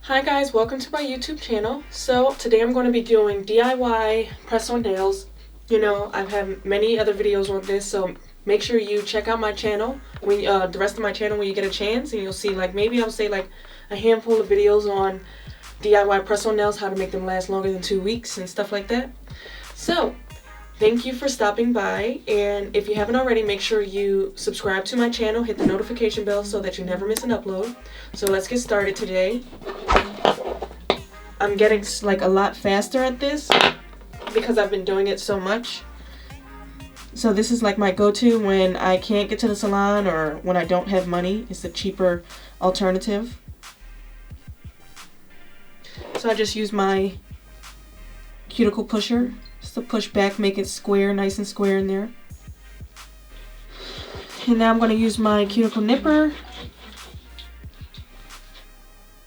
Hi guys, welcome to my YouTube channel. So today I'm going to be doing DIY press-on nails. You know, I've had many other videos on this, so make sure you check out my channel, when the rest of my channel when you get a chance, and you'll see like maybe I'll say like a handful of videos on DIY press-on nails, how to make them last longer than 2 weeks and stuff like that. So thank you for stopping by, and if you haven't already, make sure you subscribe to my channel, hit the notification bell so that you never miss an upload. So let's get started today. I'm getting like a lot faster at this because I've been doing it so much. So this is like my go-to when I can't get to the salon or when I don't have money. It's a cheaper alternative. So I just use my cuticle pusher just to push back, make it square, nice and square in there. And now I'm going to use my cuticle nipper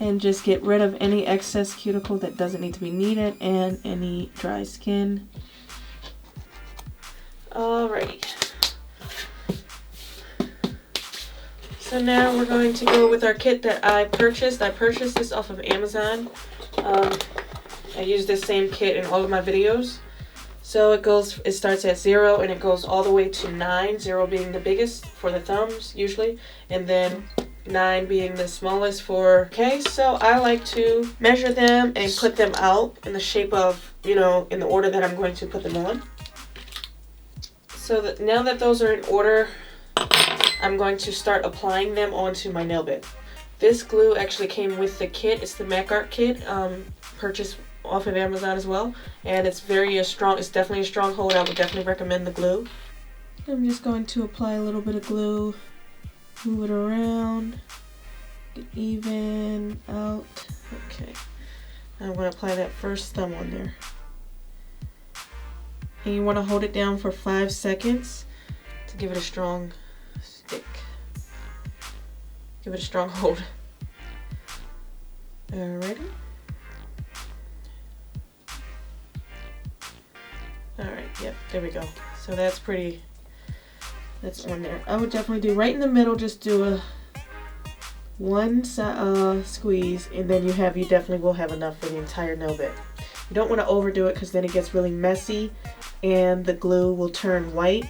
and just get rid of any excess cuticle that doesn't need to be needed and any dry skin. Alrighty. So now we're going to go with our kit that I purchased. I purchased this off of Amazon. I use this same kit in all of my videos. So it starts at 0 and it goes all the way to 9, 0 being the biggest for the thumbs usually, and then 9 being the smallest for case. So I like to measure them and put them out in the shape of, you know, in the order that I'm going to put them on. So that now that those are in order, I'm going to start applying them onto my nail bed. This glue actually came with the kit. It's the Makartt kit, purchased off of Amazon as well, and it's it's definitely a strong hold. I would definitely recommend the glue. I'm just going to apply a little bit of glue, move it around, get even out. Okay, I'm going to apply that first thumb on there, and you want to hold it down for 5 seconds to give it a strong stick. Give it a strong hold. Alrighty. Alright, yep, there we go. So that's on there. I would definitely do right in the middle, just do a one squeeze, and then you definitely will have enough for the entire nail bed. You don't want to overdo it because then it gets really messy and the glue will turn white.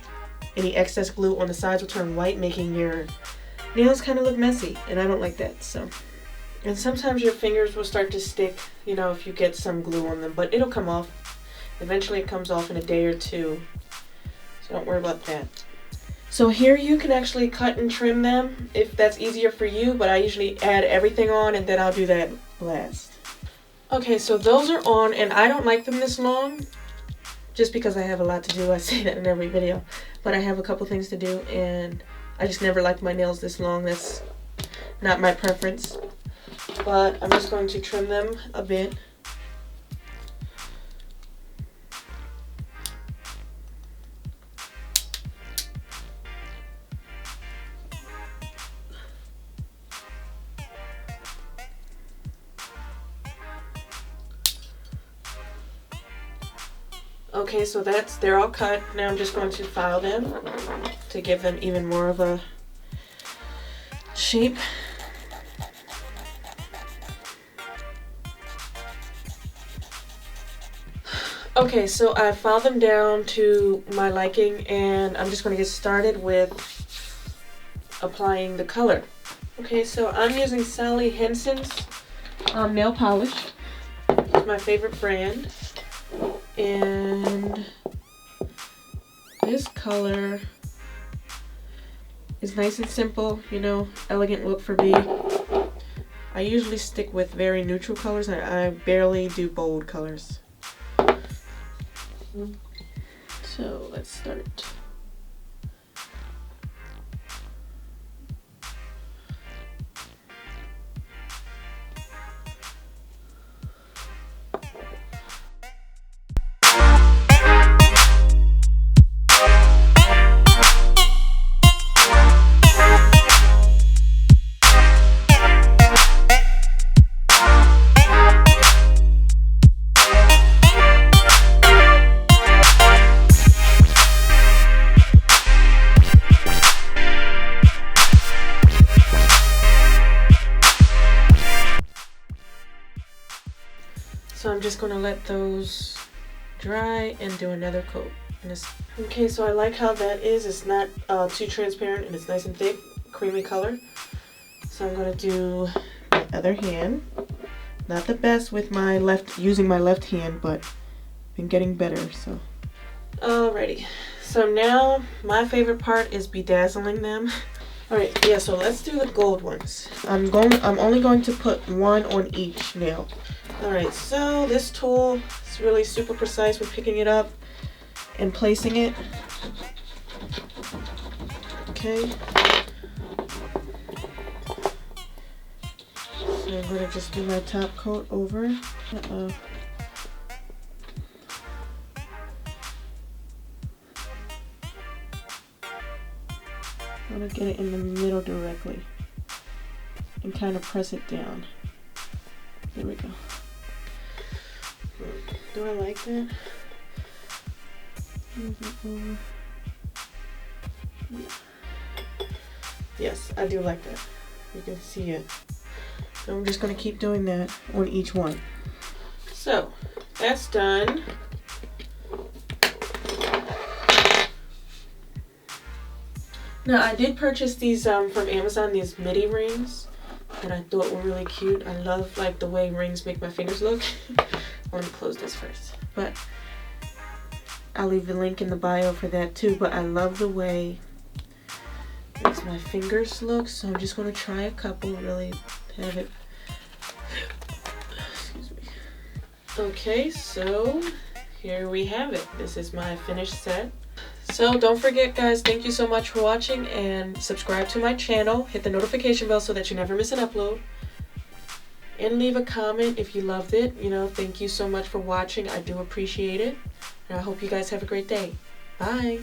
Any excess glue on the sides will turn white, making your nails kind of look messy, and I don't like that. So, and sometimes your fingers will start to stick, you know, if you get some glue on them, but it'll come off. Eventually it comes off in a day or two, so don't worry about that. So here you can actually cut and trim them if that's easier for you, but I usually add everything on and then I'll do that last. Okay, so those are on, and I don't like them this long just because I have a lot to do. I say that in every video, but I have a couple things to do and I just never liked my nails this long. That's not my preference, but I'm just going to trim them a bit. Okay, so they're all cut. Now I'm just going to file them to give them even more of a shape. Okay, so I filed them down to my liking, and I'm just going to get started with applying the color. Okay, so I'm using Sally Henson's nail polish. It's my favorite brand. And this color is nice and simple, you know, elegant look for me. I usually stick with very neutral colors, and I barely do bold colors. So let's start. So I'm just going to let those dry and do another coat. Okay, so I like how that is. It's not too transparent and it's nice and thick, creamy color. So I'm going to do my other hand. Not the best with my using my left hand, but been getting better, so. Alrighty, so now my favorite part is bedazzling them. Alright, yeah, so let's do the gold ones. I'm only going to put one on each nail. Alright, so this tool is really super precise with picking it up and placing it. Okay. So I'm going to just do my top coat over. I'm going to get it in the middle directly and kind of press it down. There we go. Do I like that? Move it over. Yes, I do like that. You can see it. So I'm just going to keep doing that on each one. So that's done. Now I did purchase these from Amazon, these midi rings that I thought were really cute. I love like the way rings make my fingers look. I want to close this first, but I'll leave the link in the bio for that too. But I love the way it makes my fingers look, so I'm just going to try a couple, really have it. Excuse me. Okay, so here we have it. This is my finished set. So don't forget, guys, thank you so much for watching, and subscribe to my channel. Hit the notification bell so that you never miss an upload. And leave a comment if you loved it. You know, thank you so much for watching. I do appreciate it. And I hope you guys have a great day. Bye.